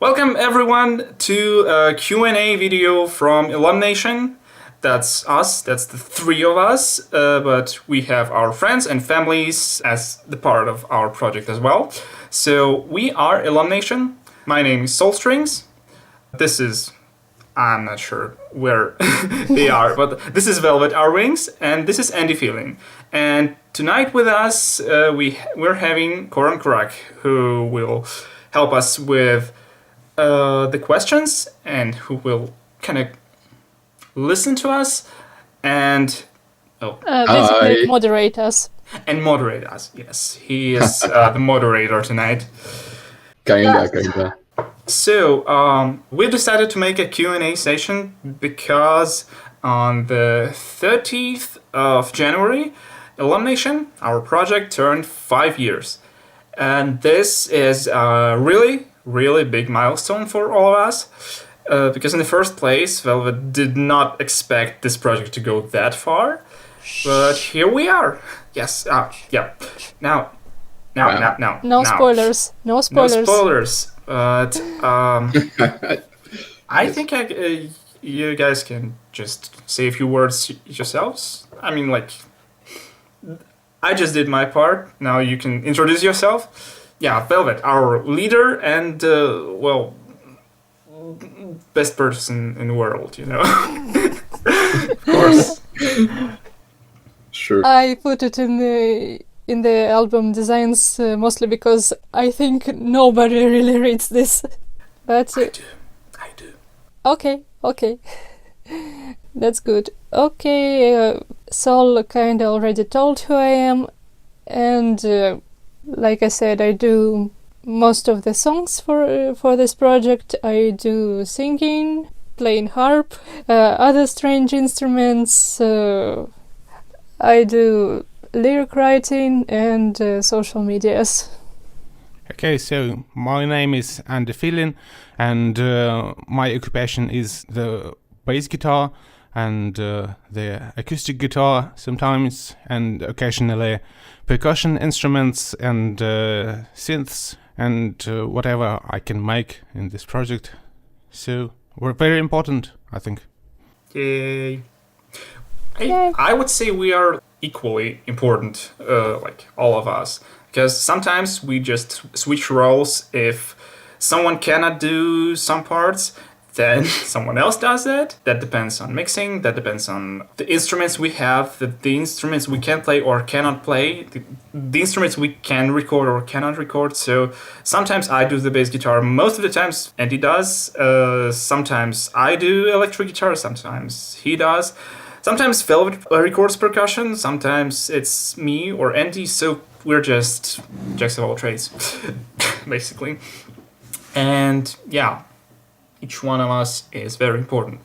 Welcome everyone to a Q&A video from ILLUMNATION. That's us, that's the three of us, but we have our friends and families as the part of our project as well. So we are ILLUMNATION. My name is Soulstrings. This is, I'm not sure where they are, but this is Velvet Our Wings, and this is Andy Feeling. And tonight with us, we're having Koron Korak, who will help us with the questions and who will kind of listen to us and basically moderate us. And moderate us. Yes, he is the moderator tonight. Kinda. So we decided to make a Q&A session because on the 30th of January, ILLUMNATION, our project, turned 5 years. And this is a really big milestone for all of us. Because in the first place, Velvet did not expect this project to go that far. But here we are. Yes, yeah. Now. No spoilers. No spoilers. But I think you guys can just say a few words yourselves. I mean, like, I just did my part. Now you can introduce yourself. Yeah, Velvet, our leader and, best person in the world, you know. Of course. Sure. I put it in the album designs mostly because I think nobody really reads this. But I do. Okay. That's good. Okay, Sol kind of already told who I am, and like I said, I do most of the songs for this project. I do singing, playing harp, other strange instruments. I do lyric writing and social medias. Okay, so my name is Andy Feeling, and my occupation is the bass guitar and the acoustic guitar sometimes, and occasionally percussion instruments and synths and whatever I can make in this project. So we're very important, I think. Yay. I would say we are equally important, like all of us, because sometimes we just switch roles. If someone cannot do some parts, then someone else does it. That depends on mixing, that depends on the instruments we have, the instruments we can play or cannot play, the instruments we can record or cannot record. So sometimes I do the bass guitar, most of the times Andy does, sometimes I do electric guitar, sometimes he does. Sometimes Velvet records percussion, sometimes it's me or Andy, so we're just jacks of all trades, basically. And yeah, each one of us is very important.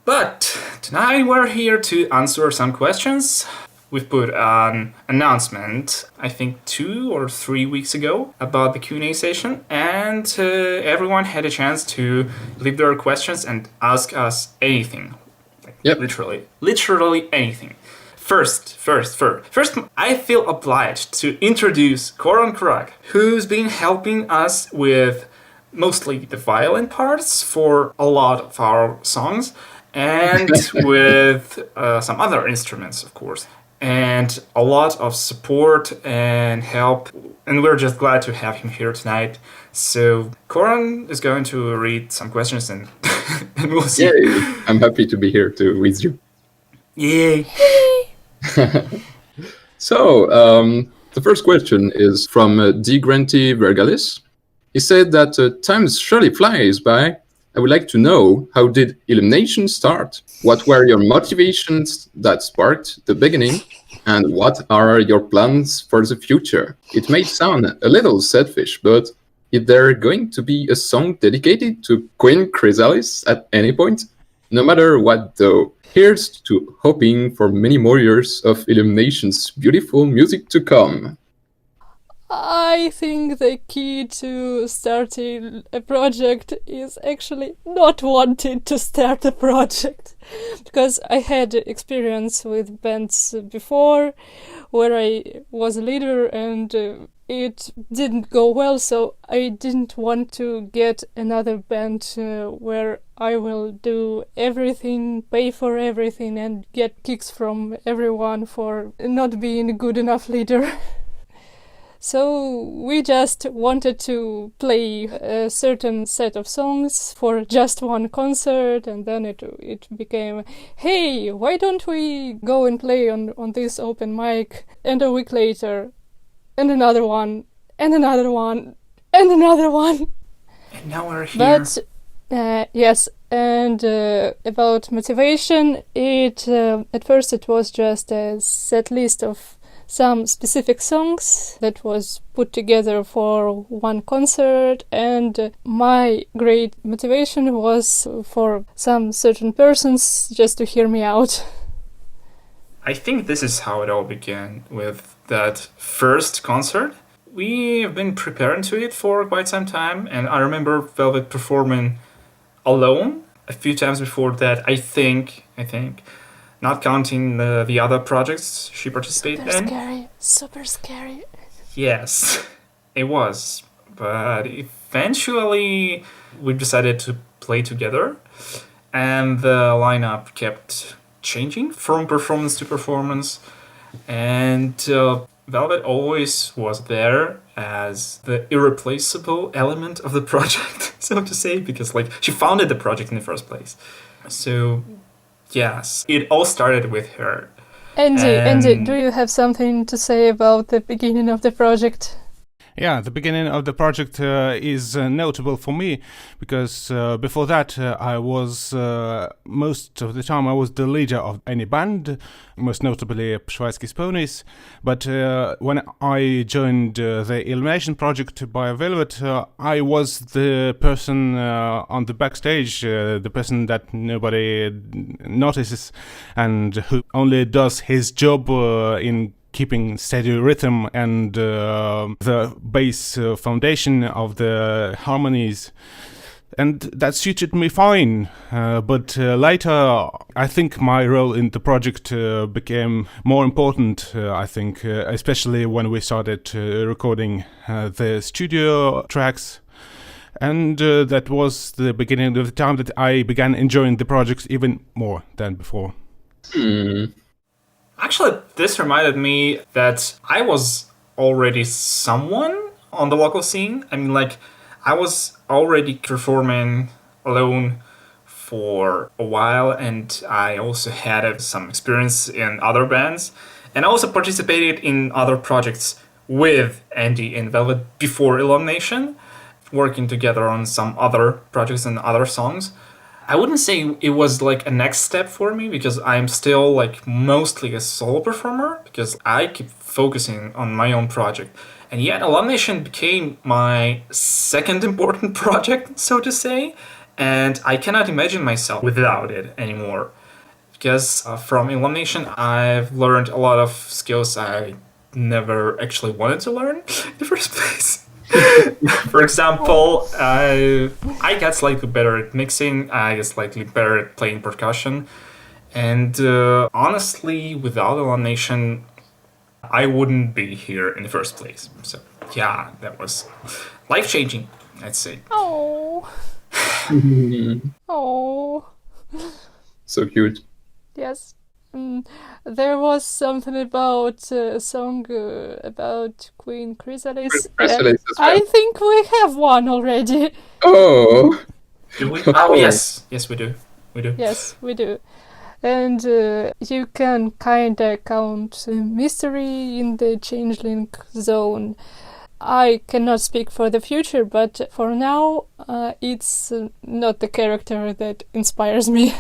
But tonight we're here to answer some questions. We've put an announcement, I think 2 or 3 weeks ago, about the Q&A session, and everyone had a chance to leave their questions and ask us anything. Yep. Literally anything. First, I feel obliged to introduce Koron Korak, who's been helping us with mostly the violin parts for a lot of our songs, and with some other instruments, of course, and a lot of support and help, and we're just glad to have him here tonight. So Koron is going to read some questions and, and we'll see. Yay. I'm happy to be here with you. Yay! So, the first question is from D. Granty Vergalis. He said that time surely flies by. I would like to know, how did ILLUMNATION start? What were your motivations that sparked the beginning? And what are your plans for the future? It may sound a little selfish, but is there going to be a song dedicated to Queen Chrysalis at any point? No matter what, though, here's to hoping for many more years of ILLUMNATION's beautiful music to come. I think the key to starting a project is actually not wanting to start a project. Because I had experience with bands before where I was a leader and it didn't go well, so I didn't want to get another band where I will do everything, pay for everything, and get kicks from everyone for not being a good enough leader. So we just wanted to play a certain set of songs for just one concert, and then it became, hey, why don't we go and play on this open mic? And a week later, and another one, and another one, and another one. And now we're here. But yes, and about motivation, at first it was just a set list of some specific songs that was put together for one concert, and my great motivation was for some certain persons just to hear me out. I think this is how it all began, with that first concert. We have been preparing to it for quite some time, and I remember Velvet performing alone a few times before that, I think, not counting the other projects she participated in. Super scary. Yes, it was. But eventually we decided to play together, and the lineup kept changing from performance to performance, and Velvet always was there as the irreplaceable element of the project, so to say, because she founded the project in the first place. So yes, it all started with her. Andy, do you have something to say about the beginning of the project? Yeah, the beginning of the project is notable for me because before that I was most of the time I was the leader of any band, most notably Szwedzkis Ponies. But when I joined the Illumination project by Velvet, I was the person on the backstage, the person that nobody notices and who only does his job in keeping steady rhythm and the bass foundation of the harmonies. And that suited me fine. But later, I think my role in the project became more important, I think, especially when we started recording the studio tracks. And that was the beginning of the time that I began enjoying the project even more than before. Actually, this reminded me that I was already someone on the local scene. I mean, I was already performing alone for a while, and I also had some experience in other bands, and I also participated in other projects with Andy and Velvet before Illumination, working together on some other projects and other songs. I wouldn't say it was a next step for me, because I'm still mostly a solo performer, because I keep focusing on my own project. And yet Illumination became my second important project, so to say, and I cannot imagine myself without it anymore. Because from Illumination I've learned a lot of skills I never actually wanted to learn in the first place. For example, I got slightly better at mixing, I got slightly better at playing percussion, and honestly, without Illumination, I wouldn't be here in the first place. So yeah, that was life-changing, I'd say. Oh. Oh. So cute. Yes. There was something about a song about Queen Chrysalis. Chrysalis as well. I think we have one already. Oh. Do we? Oh, yes. Yes, we do. We do. Yes, we do. And you can kinda count Mystery in the Changeling Zone. I cannot speak for the future, but for now, it's not the character that inspires me.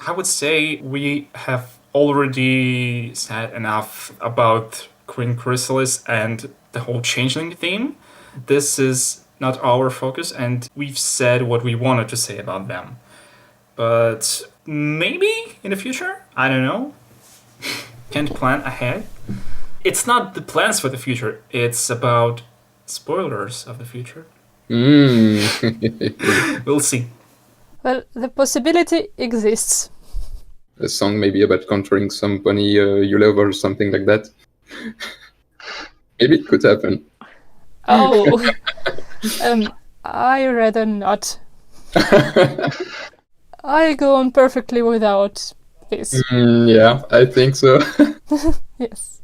I would say we have already said enough about Queen Chrysalis and the whole Changeling theme. This is not our focus, and we've said what we wanted to say about them. But maybe in the future? I don't know. Can't plan ahead. it's not the plans for the future. It's about spoilers of the future. We'll see. Well, the possibility exists. A song maybe about controlling somebody you love or something like that. Maybe it could happen. Oh, I rather not. I go on perfectly without this. Yeah, I think so. Yes.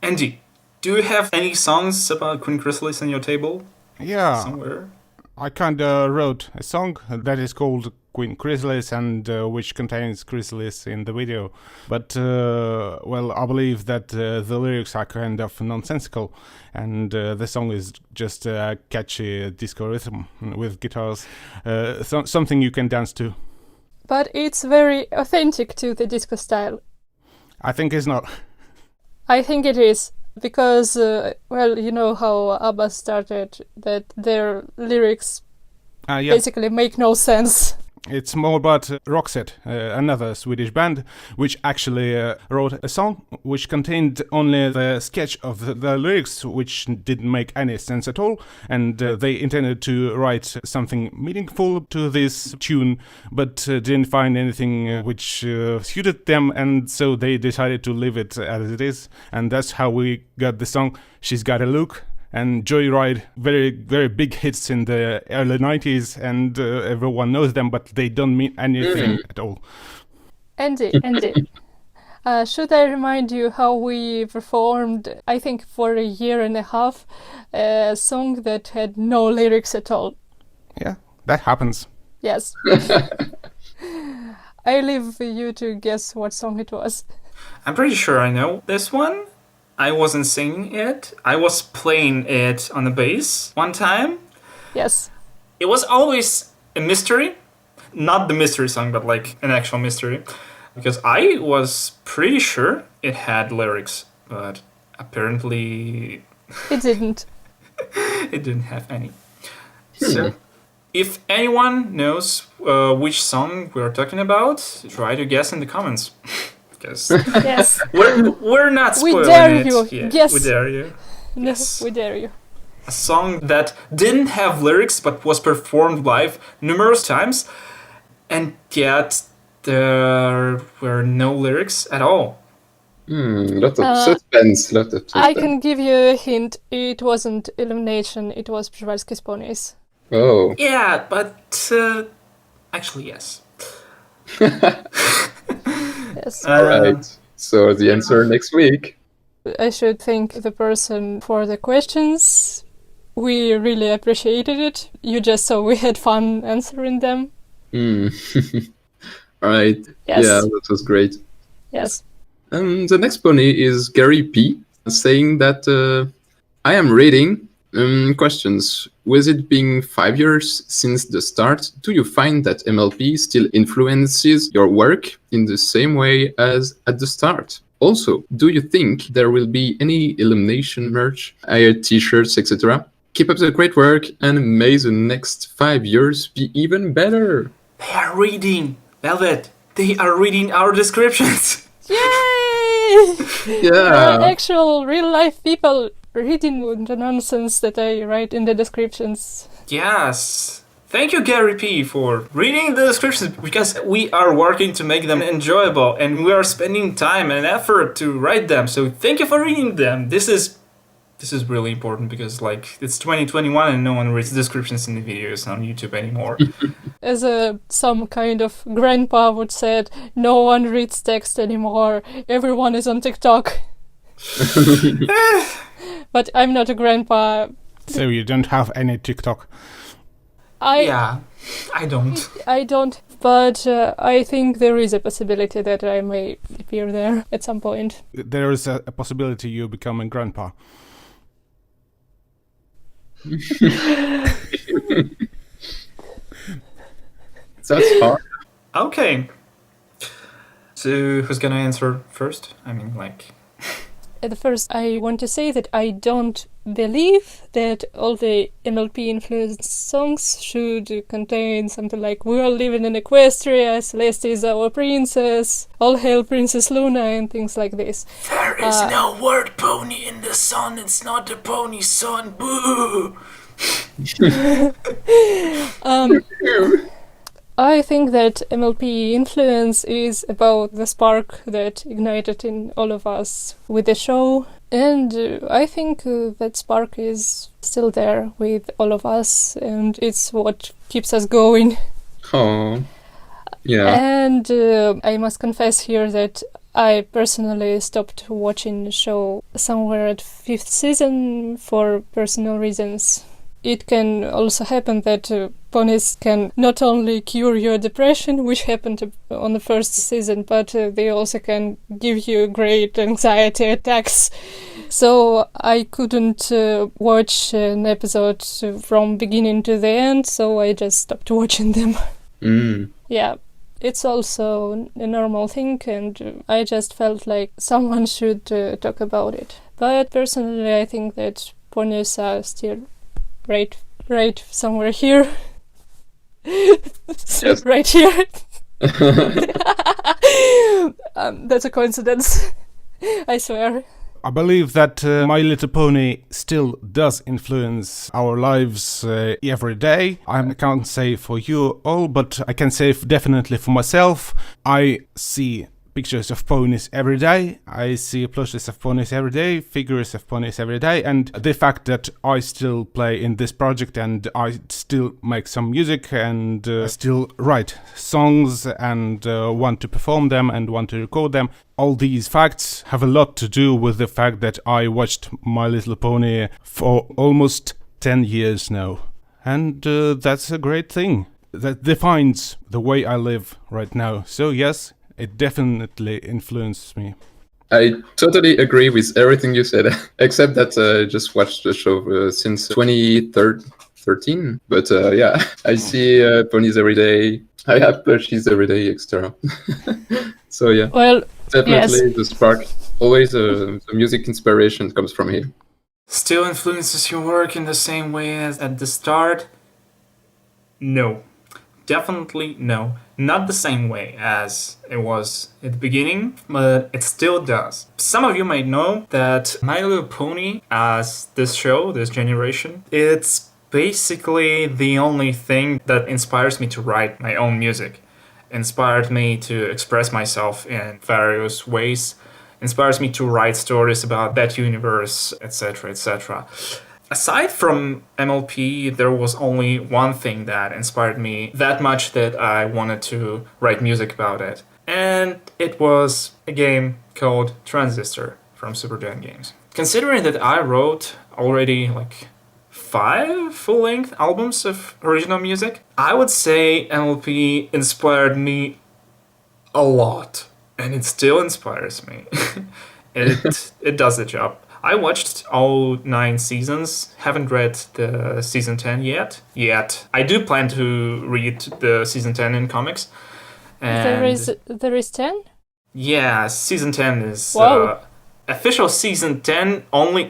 Andy, do you have any songs about Queen Chrysalis on your table Yeah, somewhere? I kinda wrote a song that is called Queen Chrysalis and which contains Chrysalis in the video. But, well, I believe that the lyrics are kind of nonsensical and the song is just a catchy disco rhythm with guitars. Something you can dance to. But it's very authentic to the disco style. I think it's not. I think it is. Because, well, you know how ABBA started, that their lyrics Yeah. basically make no sense. It's more about Roxette, another Swedish band, which actually wrote a song which contained only the sketch of the lyrics, which didn't make any sense at all, and they intended to write something meaningful to this tune, but didn't find anything which suited them, and so they decided to leave it as it is, and that's how we got the song She's Got a Look. And Joyride, very, very big hits in the early 90s, and everyone knows them, but they don't mean anything at all. Andy, should I remind you how we performed, I think for a year and a half, a song that had no lyrics at all? Yeah, that happens. Yes. I leave you to guess what song it was. I'm pretty sure I know this one. I wasn't singing it. I was playing it on the bass one time. Yes. It was always a mystery. Not the mystery song, but like an actual mystery. Because I was pretty sure it had lyrics, but apparently It didn't. it didn't have any. So, if anyone knows which song we're talking about, try to guess in the comments. Because Yes. we're not We spoiling dare it. you. Yeah, Yes. we dare you. No, Yes. we dare you. A song that didn't have lyrics but was performed live numerous times, and yet there were no lyrics at all. Lot of suspense, lot of suspense. I can give you a hint. It wasn't Illumination, it was Przewalski's Ponies. Oh, Yeah, but actually, yes. Yes. right. So the answer next week. I should thank the person for the questions. We really appreciated it. You just saw we had fun answering them. Right. Yes. Yeah, that was great. Yes. The next pony is Gary P. saying that I am reading questions. With it being 5 years since the start, do you find that MLP still influences your work in the same way as at the start? Also, do you think there will be any Illumination merch, t-shirts, etc.? Keep up the great work and may the next 5 years be even better. They are reading, Velvet. They are reading our descriptions. Yay! Yeah. Actual real life people reading the nonsense that I write in the descriptions. Yes. Thank you, Gary P, for reading the descriptions, because we are working to make them enjoyable and we are spending time and effort to write them. So thank you for reading them. This is really important because like it's 2021 and no one reads descriptions in the videos on YouTube anymore. As some kind of grandpa would say, no one reads text anymore. Everyone is on TikTok. But I'm not a grandpa. So you don't have any TikTok? Yeah, I don't. I don't, but I think there is a possibility that I may appear there at some point. There is a possibility you become a grandpa. That's hard. Okay. So who's gonna answer first? I mean, like, At first, I want to say that I don't believe that all the MLP-influenced songs should contain something like "We're all living in Equestria," "Celeste is our princess," "All hail Princess Luna," and things like this. There is no word pony in the sun. It's not the pony's son. Boo! I think that MLP influence is about the spark that ignited in all of us with the show, and I think that spark is still there with all of us, and it's what keeps us going. Oh, yeah. And I must confess here that I personally stopped watching the show somewhere at 5th season for personal reasons. It can also happen that ponies can not only cure your depression, which happened on the 1st season, but they also can give you great anxiety attacks. So I couldn't watch an episode from beginning to the end, so I just stopped watching them. Yeah, it's also a normal thing, and I just felt like someone should talk about it. But personally, I think that ponies are still right somewhere here. Yes. Right here. That's a coincidence. I swear. I believe that My Little Pony still does influence our lives every day. I can't say for you all, but I can say definitely for myself. I see pictures of ponies every day. I see plushes of ponies every day, figures of ponies every day, and the fact that I still play in this project and I still make some music and still write songs and want to perform them and want to record them, all these facts have a lot to do with the fact that I watched My Little Pony for almost 10 years now. And that's a great thing. That defines the way I live right now. So yes, it definitely influenced me. I totally agree with everything you said, except that I just watched the show since 2013. But yeah, I see ponies every day. I have plushies every day, etc. So yeah, well, definitely yes. the spark. Always the music inspiration comes from here. Still influences your work in the same way as at the start? No. Definitely no. Not the same way as it was at the beginning, but it still does. Some of you might know that My Little Pony, as this show, this generation, it's basically the only thing that inspires me to write my own music. Inspired me to express myself in various ways. Inspires me to write stories about that universe, etc., etc. Aside from MLP, there was only one thing that inspired me that much that I wanted to write music about it. And it was a game called Transistor from Super Giant Games. Considering that I wrote already like 5 full-length albums of original music, I would say MLP inspired me a lot. And it still inspires me. It does the job. I watched all 9 seasons, haven't read the season 10 yet. I do plan to read the season 10 in comics. And There is 10? yeah, season 10 is Wow. official season 10 only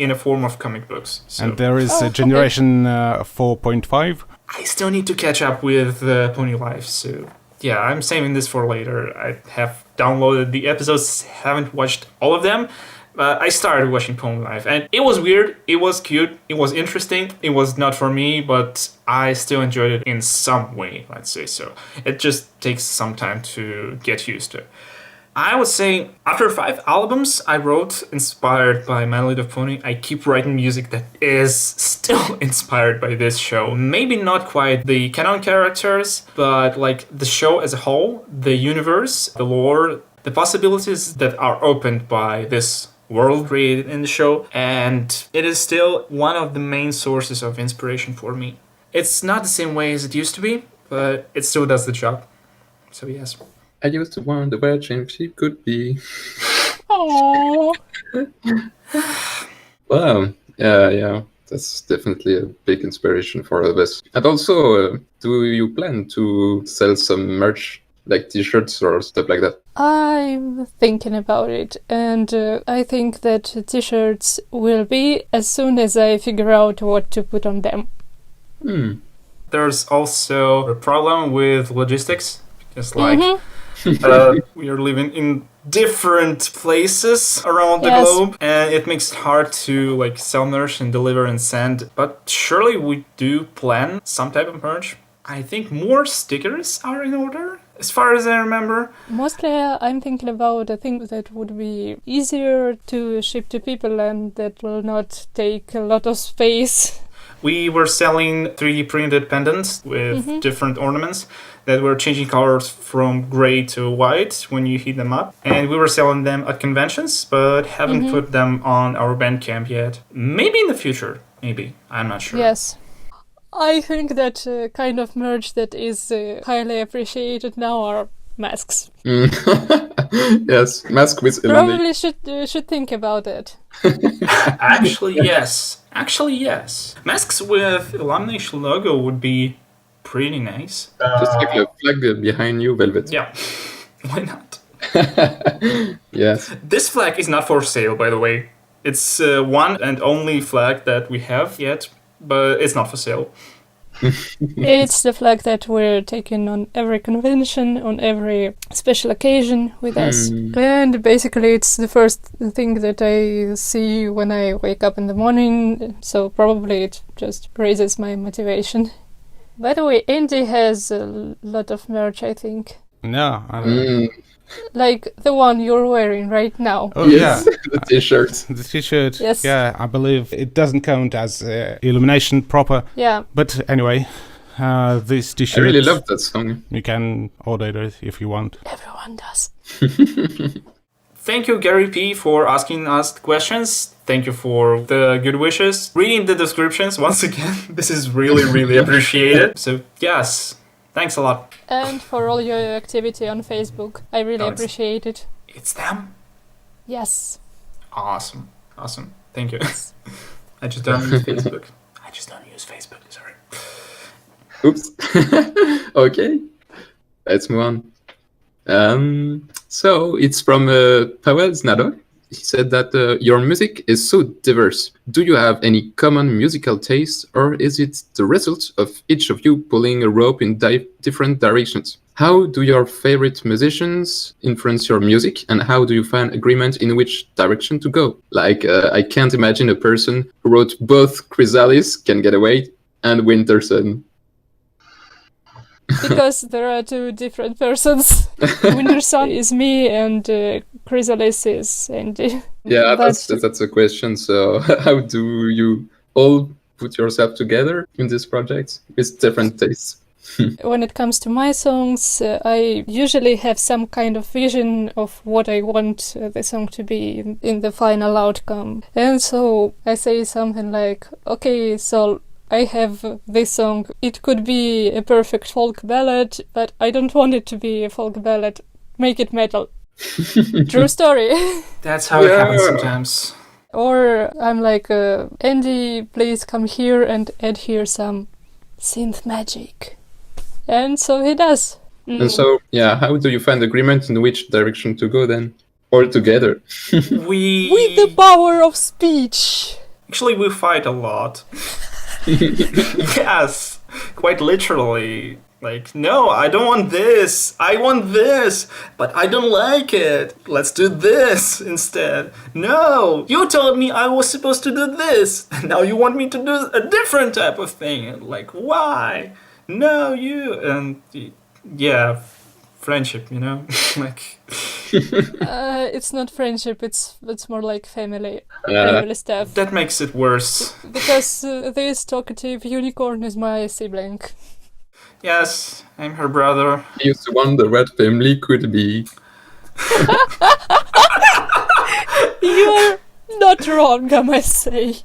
in a form of comic books. So And there is okay. Generation 4.5. I still need to catch up with Pony Life, so yeah, I'm saving this for later. I have downloaded the episodes, haven't watched all of them. I started watching Pony Life, and it was weird, it was cute, it was interesting, it was not for me, but I still enjoyed it in some way, let's say so. It just takes some time to get used to. I would say after 5 albums I wrote inspired by My Little Pony, I keep writing music that is still inspired by this show. Maybe not quite the canon characters, but like the show as a whole, the universe, the lore, the possibilities that are opened by this world created in the show, and it is still one of the main sources of inspiration for me. It's not the same way as it used to be, but it still does the job. So yes. I used to wonder where she could be. Aww. Wow. Yeah. That's definitely a big inspiration for all of us. And also, do you plan to sell some merch like t-shirts or stuff like that? I'm thinking about it, and I think that t-shirts will be as soon as I figure out what to put on them. There's also a problem with logistics, because like we are living in different places around the globe, and it makes it hard to like sell merch and deliver and send. But surely we do plan some type of merch. I think more stickers are in order, as far as I remember. Mostly I'm thinking about a thing that would be easier to ship to people and that will not take a lot of space. We were selling 3D printed pendants with different ornaments that were changing colors from gray to white when you heat them up. And we were selling them at conventions, but haven't put them on our bandcamp yet. Maybe in the future, maybe. I'm not sure. Yes. I think that kind of merch that is highly appreciated now are masks. Yes, mask with Probably should think about it. Actually, yes. Masks with Illumination logo would be pretty nice. Just like a flag behind you, Velvet. Yeah, why not? Yes. This flag is not for sale, by the way. It's one and only flag that we have yet, but it's not for sale. It's the flag that we're taking on every convention, on every special occasion with us. And basically it's the first thing that I see when I wake up in the morning, so probably it just raises my motivation. By the way, Andy has a lot of merch, I think. No, I don't. Like the one you're wearing right now. Oh, Yes, the t-shirt. The t-shirt. Yes. Yeah, I believe it doesn't count as Illumination proper. Yeah. But anyway, this t-shirt. I really love that song. You can order it if you want. Everyone does. Thank you, Gary P, for asking us the questions. Thank you for the good wishes. Reading the descriptions once again. This is really, really appreciated. So yes, thanks a lot. And for all your activity on Facebook. I really appreciate it. It's them? Yes. Awesome. Thank you. I just don't use Facebook. Sorry. Oops. Okay. Let's move on. So it's from Paweł Znadok. He said that your music is so diverse. Do you have any common musical taste, or is it the result of each of you pulling a rope in different directions? How do your favorite musicians influence your music, and how do you find agreement in which direction to go? Like, I can't imagine a person who wrote both Chrysalis, Can Get Away, and Winterson. Because there are two different persons. Winterson is me and Chrysalis is Andy. Yeah, that's a question. So how do you all put yourself together in this project with different tastes? When it comes to my songs, I usually have some kind of vision of what I want the song to be in the final outcome. And so I say something like, okay, so I have this song. It could be a perfect folk ballad, but I don't want it to be a folk ballad. Make it metal. True story. That's how it happens sometimes. Or I'm like, Andy, please come here and add here some synth magic. And so he does. And so, yeah, how do you find agreement in which direction to go then? Or together? With the power of speech. Actually, we fight a lot. Yes, quite literally. Like, no, I don't want this. I want this, but I don't like it. Let's do this instead. No, you told me I was supposed to do this. Now you want me to do a different type of thing. Like, why? No, you. And yeah, friendship, you know? Like. It's not friendship, it's more like family stuff. That makes it worse. Because this talkative unicorn is my sibling. Yes, I'm her brother. I used to wonder what family could be. You're not wrong, I must say.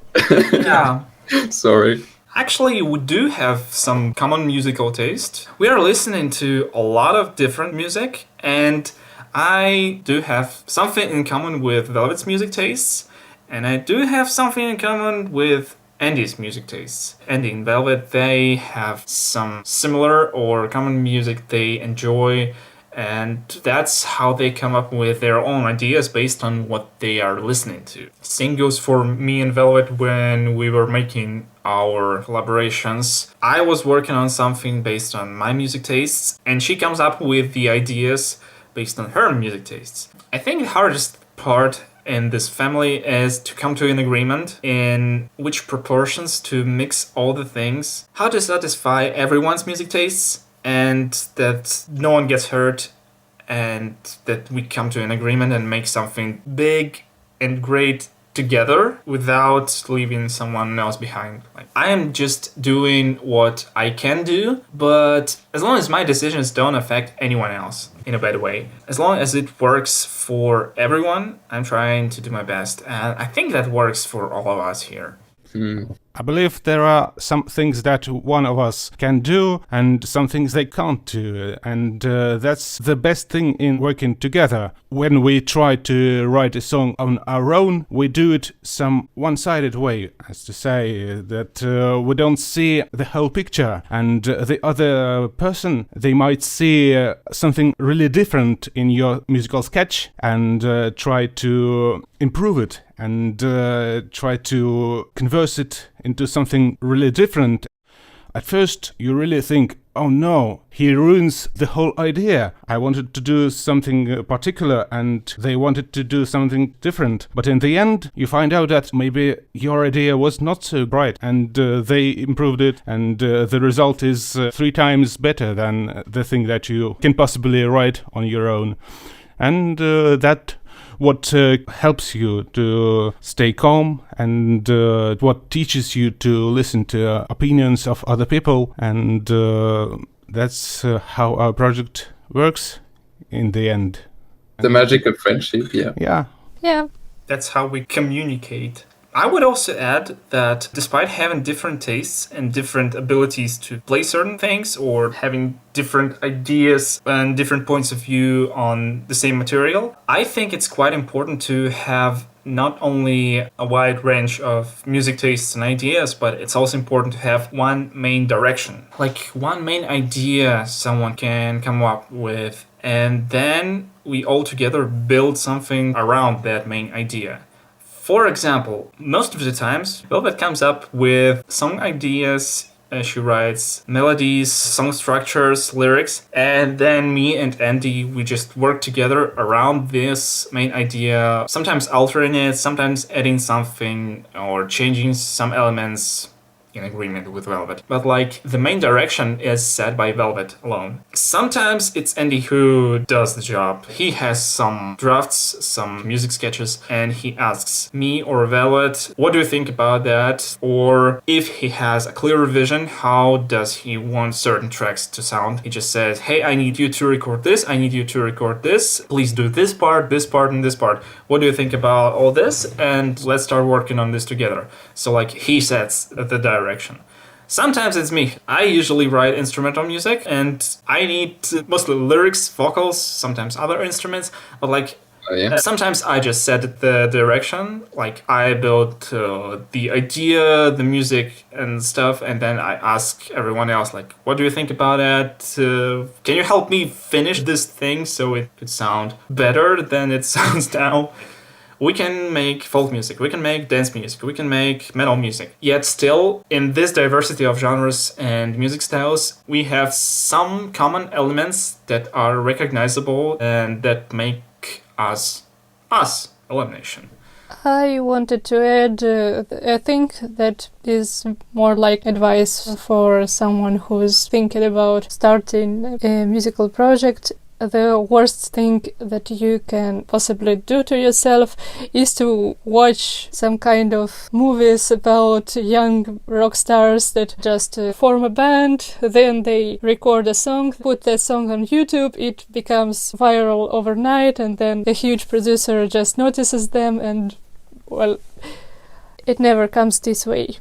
Yeah. Sorry. Actually, we do have some common musical taste. We are listening to a lot of different music, and I do have something in common with Velvet's music tastes, and I do have something in common with Andy's music tastes. Andy and Velvet, they have some similar or common music they enjoy, And that's how they come up with their own ideas based on what they are listening to. Same goes for me and Velvet when we were making our collaborations. I was working on something based on my music tastes, and she comes up with the ideas based on her music tastes. I think the hardest part in this family is to come to an agreement in which proportions to mix all the things, how to satisfy everyone's music tastes, and that no one gets hurt, and that we come to an agreement and make something big and great together without leaving someone else behind. Like, I am just doing what I can do, but as long as my decisions don't affect anyone else in a bad way, as long as it works for everyone, I'm trying to do my best. And I think that works for all of us here. I believe there are some things that one of us can do and some things they can't do, and that's the best thing in working together. When we try to write a song on our own, we do it some one-sided way, as to say that we don't see the whole picture, and the other person, they might see something really different in your musical sketch and try to improve it and try to converse it into something really different. At first, you really think, oh no, he ruins the whole idea. I wanted to do something particular and they wanted to do something different. But in the end, you find out that maybe your idea was not so bright and they improved it, and the result is 3 times better than the thing that you can possibly write on your own. And that what helps you to stay calm, and what teaches you to listen to opinions of other people, and that's how our project works in the end. The magic of friendship, yeah. Yeah. That's how we communicate. I would also add that despite having different tastes and different abilities to play certain things, or having different ideas and different points of view on the same material, I think it's quite important to have not only a wide range of music tastes and ideas, but it's also important to have one main direction. Like one main idea someone can come up with, and then we all together build something around that main idea. For example, most of the times, Velvet comes up with song ideas, she writes melodies, song structures, lyrics, and then me and Andy, we just work together around this main idea, sometimes altering it, sometimes adding something or changing some elements in agreement with Velvet. But like the main direction is set by Velvet alone. Sometimes it's Andy who does the job. He has some drafts, some music sketches, and he asks me or Velvet, what do you think about that? Or if he has a clearer vision, how does he want certain tracks to sound? He just says, hey, I need you to record this, I need you to record this, please do this part, and this part. What do you think about all this? And let's start working on this together. So like he sets the direction. Sometimes it's me. I usually write instrumental music, and I need mostly lyrics, vocals, sometimes other instruments, but like sometimes I just set the direction, like I build the idea, the music and stuff, and then I ask everyone else, like, what do you think about that? Can you help me finish this thing so it could sound better than it sounds now? We can make folk music, we can make dance music, we can make metal music. Yet still, in this diversity of genres and music styles, we have some common elements that are recognizable and that make us, Illumination. I wanted to add, I think that is more like advice for someone who's thinking about starting a musical project. The worst thing that you can possibly do to yourself is to watch some kind of movies about young rock stars that just form a band, then they record a song, put that song on YouTube, it becomes viral overnight, and then a huge producer just notices them, and, well, it never comes this way.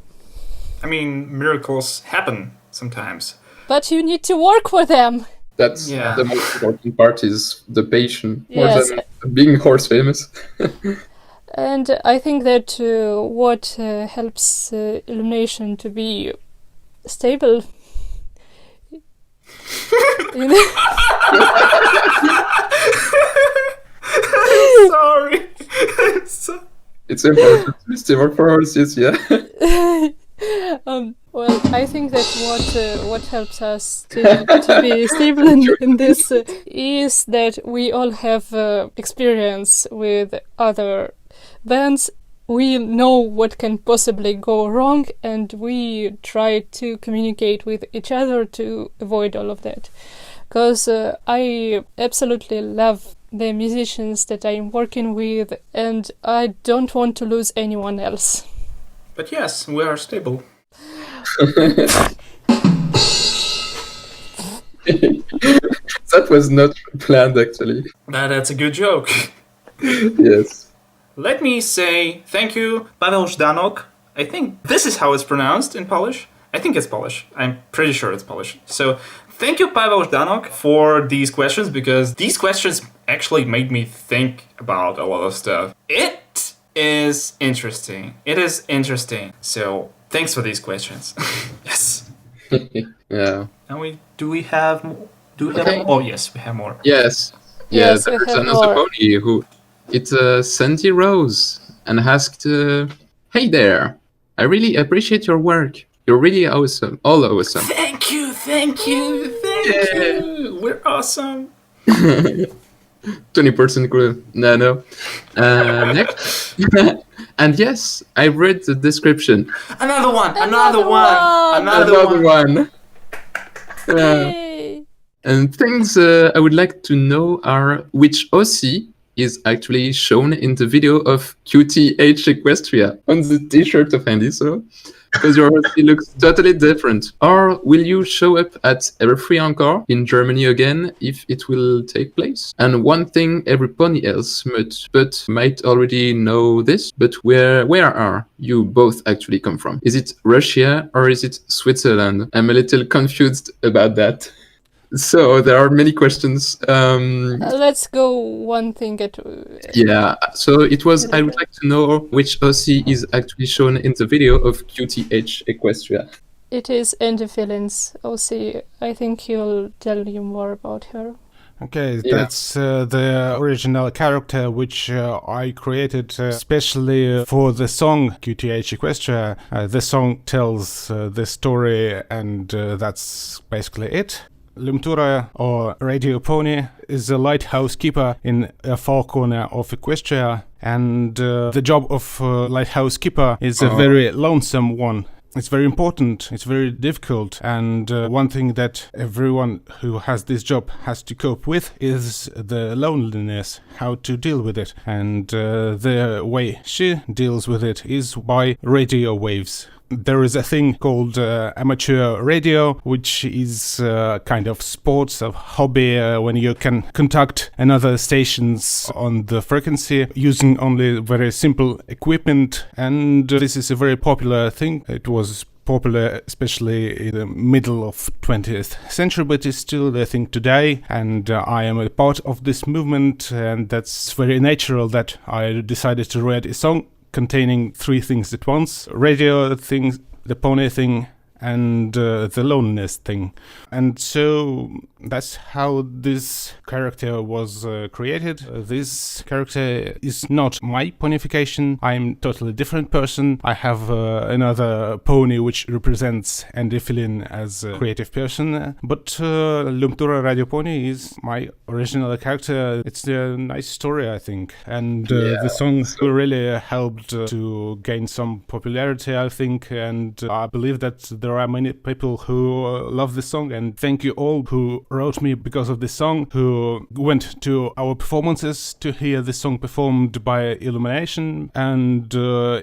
I mean, miracles happen sometimes. But you need to work for them! That's the most important part, is the passion, more than being horse famous. And I think that what helps Illumination to be stable You know? Sorry. It's important to be stable for horses, yeah. Well, I think that what helps us to be stable in this is that we all have experience with other bands. We know what can possibly go wrong, and we try to communicate with each other to avoid all of that. Because I absolutely love the musicians that I'm working with, and I don't want to lose anyone else. But yes, we are stable. That was not planned, actually. That's a good joke. Yes. Let me say thank you, Paweł Żdanok. I think this is how it's pronounced in Polish. I think it's Polish. I'm pretty sure it's Polish. So thank you, Paweł Żdanok, for these questions, because these questions actually made me think about a lot of stuff. It is interesting. So thanks for these questions. Yes. Yeah. And do we have more? Okay. Oh, yes, we have more. Yes. Yes, we there's have another more. pony who... It's Sandy Rose and asked, hey there, I really appreciate your work. You're really awesome. All awesome. Thank you. We're awesome. 20% growth. No. Next. And yes, I read the description. Another one. Yay! And things I would like to know are which OC is actually shown in the video of QTH Equestria on the t-shirt of Andy, so because your OC looks totally different. Or will you show up at every free encore in Germany again if it will take place? And one thing every pony else might already know this, but where are you both actually come from? Is it Russia or is it Switzerland? I'm a little confused about that. So there are many questions. Let's go one thing at... Yeah, so it was, I would like to know which OC is actually shown in the video of QTH Equestria. It is Andy Fillins, OC. I think he'll tell you more about her. Okay, Yeah. that's the original character which I created especially for the song QTH Equestria. The song tells the story, and that's basically it. Lumtura, or Radio Pony, is a lighthouse keeper in a far corner of Equestria, and the job of lighthouse keeper is a very lonesome one. It's very important, it's very difficult, and one thing that everyone who has this job has to cope with is the loneliness, how to deal with it, and the way she deals with it is by radio waves. There is a thing called amateur radio, which is kind of sports, a hobby when you can contact another stations on the frequency using only very simple equipment, and this is a very popular thing. It was popular especially in the middle of 20th century, but it's still a thing today, and I am a part of this movement, and that's very natural that I decided to write a song containing three things at once: radio thing, the pony thing, and the loneliness thing. And so that's how this character was created. This character is not my ponification. I'm totally different person. I have another pony which represents Andy Fillin as a creative person. But Lumtura Radio Pony is my original character. It's a nice story, I think. And the song really helped to gain some popularity, I think. And I believe that there are many people who love this song. And thank you all who wrote me because of this song, who went to our performances to hear this song performed by Illumination, and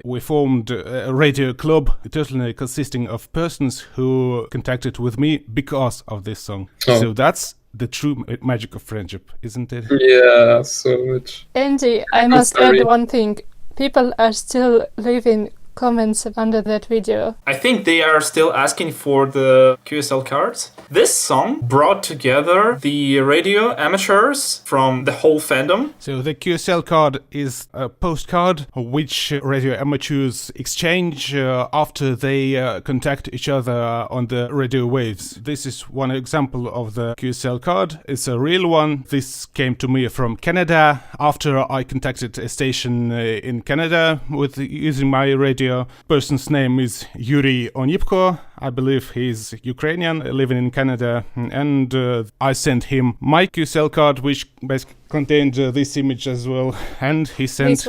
we formed a radio club totally consisting of persons who contacted with me because of this song. So that's the true magic of friendship, isn't it? Yeah, so much. Andy, I must add one thing. People are still leaving comments under that video. I think they are still asking for the QSL cards. This song brought together the radio amateurs from the whole fandom. So the QSL card is a postcard which radio amateurs exchange after they contact each other on the radio waves. This is one example of the QSL card. It's a real one. This came to me from Canada after I contacted a station in Canada with using my radio. Person's name is Yuri Onipko. I believe he's Ukrainian, living in Canada, and I sent him my QSL card, which basically contained this image as well, and he sent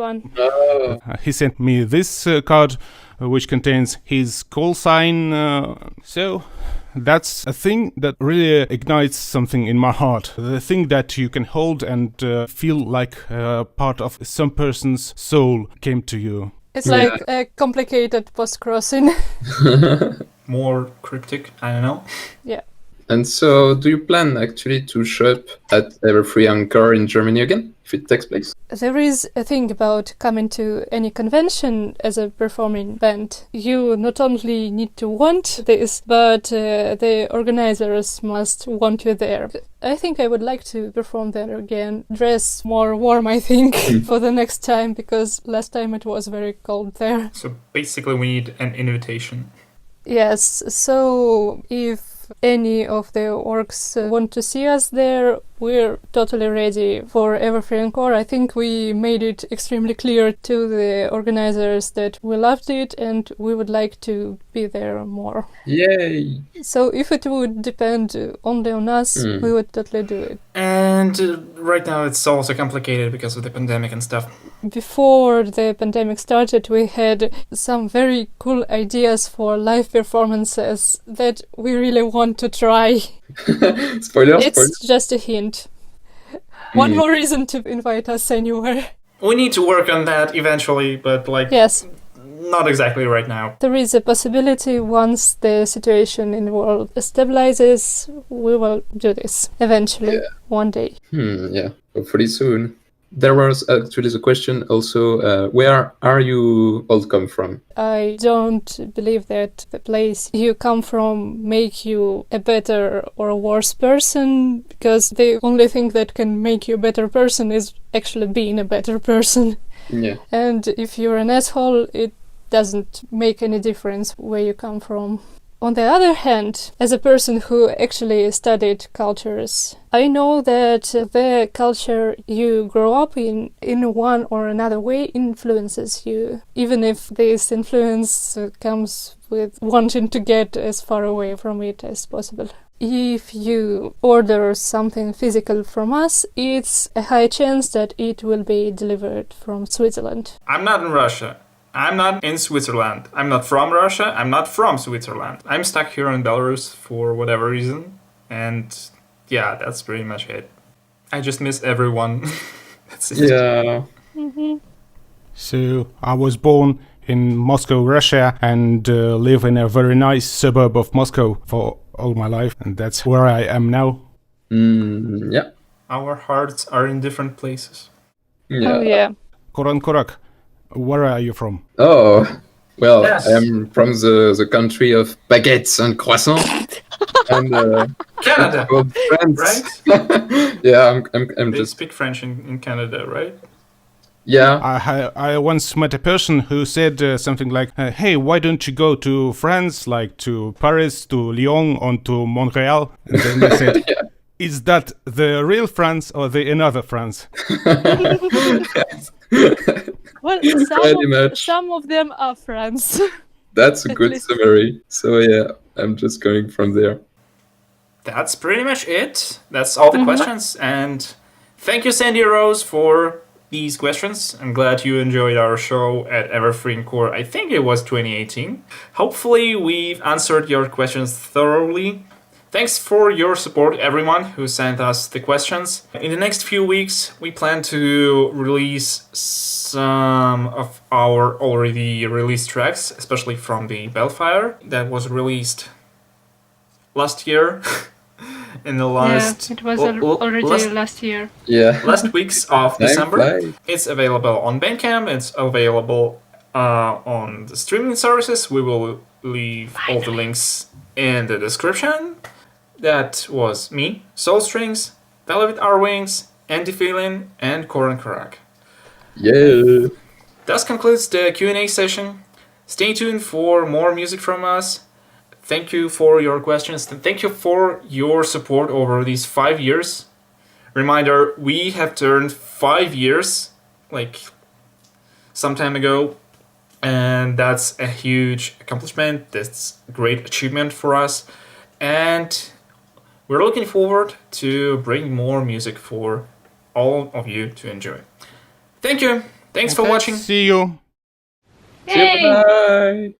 me this card, which contains his call sign. So that's a thing that really ignites something in my heart. The thing that you can hold and feel like part of some person's soul came to you. It's like a complicated post-crossing. More cryptic, I don't know. Yeah. And so, do you plan actually to show up at Everfree Encore in Germany again, if it takes place? There is a thing about coming to any convention as a performing band. You not only need to want this, but the organizers must want you there. I think I would like to perform there again. Dress more warm, I think, for the next time, because last time it was very cold there. So basically we need an invitation. Yes, so if any of the orgs want to see us there, we're totally ready for Everfree Encore. I think we made it extremely clear to the organizers that we loved it and we would like to be there more. Yay! So if it would depend only on us, we would totally do it. And right now it's also complicated because of the pandemic and stuff. Before the pandemic started, we had some very cool ideas for live performances that we really want to try. Spoiler. It's just a hint. One more reason to invite us anywhere. We need to work on that eventually, but Yes. not exactly right now. There is a possibility once the situation in the world stabilizes, we will do this eventually, one day. Yeah, hopefully soon. There was actually the question also, where are you all come from? I don't believe that the place you come from make you a better or a worse person, because the only thing that can make you a better person is actually being a better person. Yeah. And if you're an asshole, it doesn't make any difference where you come from. On the other hand, as a person who actually studied cultures, I know that the culture you grow up in one or another way, influences you, even if this influence comes with wanting to get as far away from it as possible. If you order something physical from us, it's a high chance that it will be delivered from Switzerland. I'm not in Russia. I'm not in Switzerland. I'm not from Russia. I'm not from Switzerland. I'm stuck here in Belarus for whatever reason. And yeah, that's pretty much it. I just miss everyone. That's it. Yeah. Mm-hmm. So I was born in Moscow, Russia, and live in a very nice suburb of Moscow for all my life. And that's where I am now. Yeah. Our hearts are in different places. Yeah. Oh yeah. Koron Korak, where are you from? Oh, well, Yes. I'm from the country of baguettes and croissants. And Canada, called France. right? Yeah, I'm They just speak French in Canada, right? yeah. I once met a person who said something like, hey, why don't you go to France, like to Paris, to Lyon, or to Montreal? And then I said, is that the real France or the another France? Well, Pretty much. some of them are friends. That's a At good least- summary. So yeah, I'm just going from there. That's pretty much it. That's all the questions. And thank you, Sandy Rose, for these questions. I'm glad you enjoyed our show at Everfree Encore. I think it was 2018. Hopefully, we've answered your questions thoroughly. Thanks for your support, everyone who sent us the questions. In the next few weeks, we plan to release some of our already released tracks, especially from the Balefire that was released last year. In the last it was already last year. Yeah. last weeks of Time December. flies. It's available on Bandcamp. It's available on the streaming services. We will leave all the links in the description. That was me, Soulstrings, Velvet Arwings, Andy Phelan, and Koron Korak. Yeah. That concludes the Q&A session. Stay tuned for more music from us. Thank you for your questions and thank you for your support over these 5 years. Reminder, we have turned 5 years, like some time ago, and that's a huge accomplishment. That's a great achievement for us, and we're looking forward to bring more music for all of you to enjoy. Thank you. Thanks for watching. See you. Bye.